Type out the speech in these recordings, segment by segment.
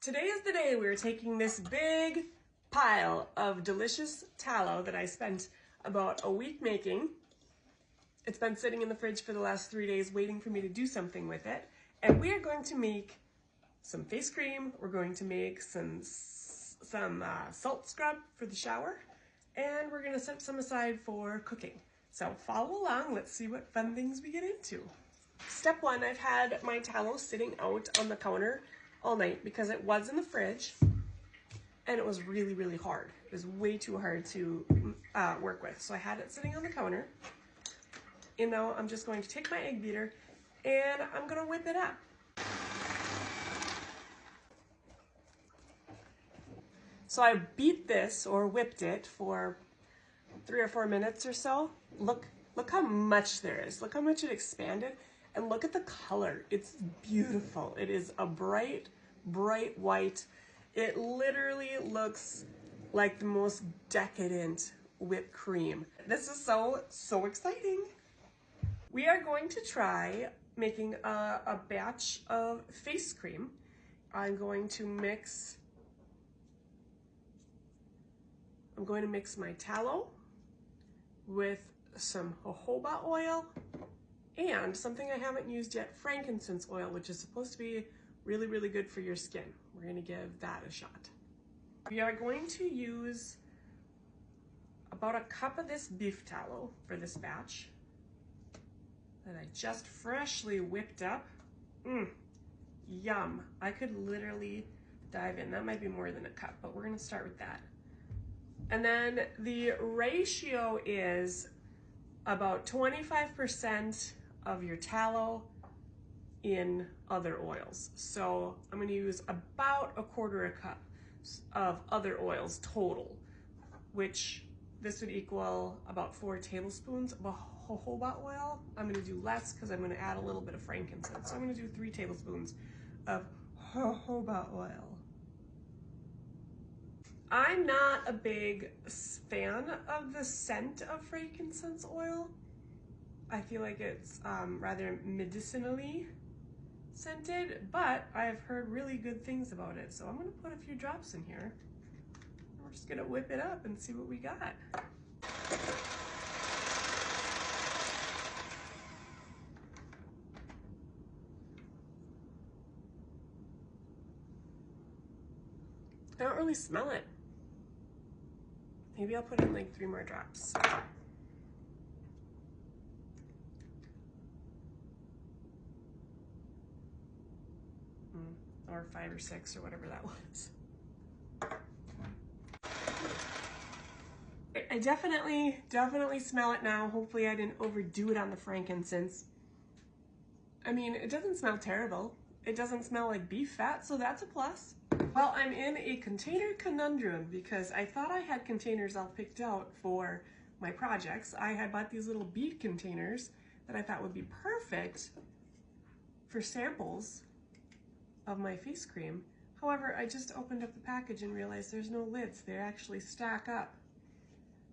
Today is the day we're taking this big pile of delicious tallow that I spent about a week making. It's been sitting in the fridge for the last 3 days waiting for me to do something with it. And we are going to make some face cream. We're going to make some salt scrub for the shower. And we're going to set some aside for cooking. So follow along. Let's see what fun things we get into. Step one, I've had my tallow sitting out on the counter all night because it was in the fridge and it was really, really hard. It was way too hard to work with. So I had it sitting on the counter. And now I'm just going to take my egg beater and I'm gonna whip it up. So I beat this or whipped it for 3 or 4 minutes or so. Look how much there is. Look how much it expanded. And look at the color. It's beautiful. It is a bright, bright white. It literally looks like the most decadent whipped cream. This is so exciting. We are going to try making a batch of face cream. I'm going to mix my tallow with some jojoba oil and something I haven't used yet, frankincense oil, which is supposed to be really, really good for your skin. We're gonna give that a shot. We are going to use about a cup of this beef tallow for this batch that I just freshly whipped up. Yum. I could literally dive in. That might be more than a cup, but we're gonna start with that. And then the ratio is about 25% of your tallow in other oils. So I'm gonna use about 1/4 cup of other oils total, which this would equal about 4 tablespoons of jojoba oil. I'm gonna do less because I'm gonna add a little bit of frankincense. So I'm gonna do 3 tablespoons of jojoba oil. I'm not a big fan of the scent of frankincense oil. I feel like it's rather medicinally scented, but I've heard really good things about it. So I'm gonna put a few drops in here. We're just gonna whip it up and see what we got. I don't really smell it. Maybe I'll put in like 3 more drops. Or 5 or 6 or whatever that was. I definitely smell it now. Hopefully I didn't overdo it on the frankincense. I mean, it doesn't smell terrible. It doesn't smell like beef fat, so that's a plus. Well, I'm in a container conundrum because I thought I had containers all picked out for my projects. I had bought these little bead containers that I thought would be perfect for samples of my face cream. However, I just opened up the package and realized there's no lids. They actually stack up.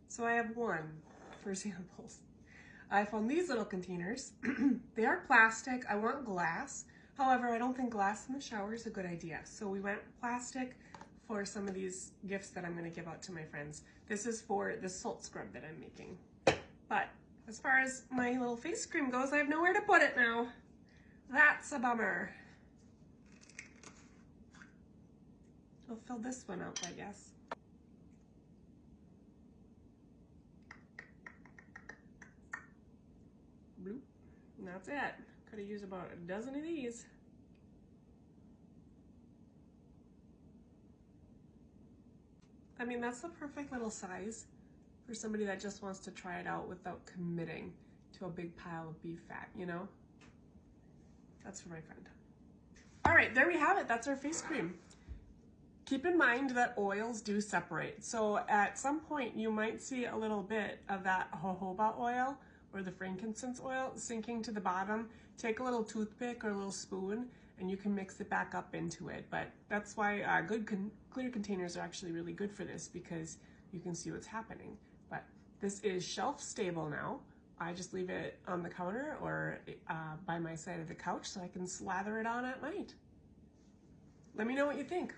So I have 1 for samples. I found these little containers. They are plastic. I want glass. However, I don't think glass in the shower is a good idea. So we went plastic for some of these gifts that I'm gonna give out to my friends. This is for the salt scrub that I'm making. But as far as my little face cream goes, I have nowhere to put it now. That's a bummer. I'll fill this one out, I guess. Bloop. And that's it. Could have used about a dozen of these. I mean, that's the perfect little size for somebody that just wants to try it out without committing to a big pile of beef fat, you know? That's for my friend. All right, there we have it. That's our face cream. Keep in mind that oils do separate. So at some point you might see a little bit of that jojoba oil or the frankincense oil sinking to the bottom. Take a little toothpick or a little spoon and you can mix it back up into it. But that's why clear containers are actually really good for this because you can see what's happening. But this is shelf stable now. I just leave it on the counter or by my side of the couch so I can slather it on at night. Let me know what you think.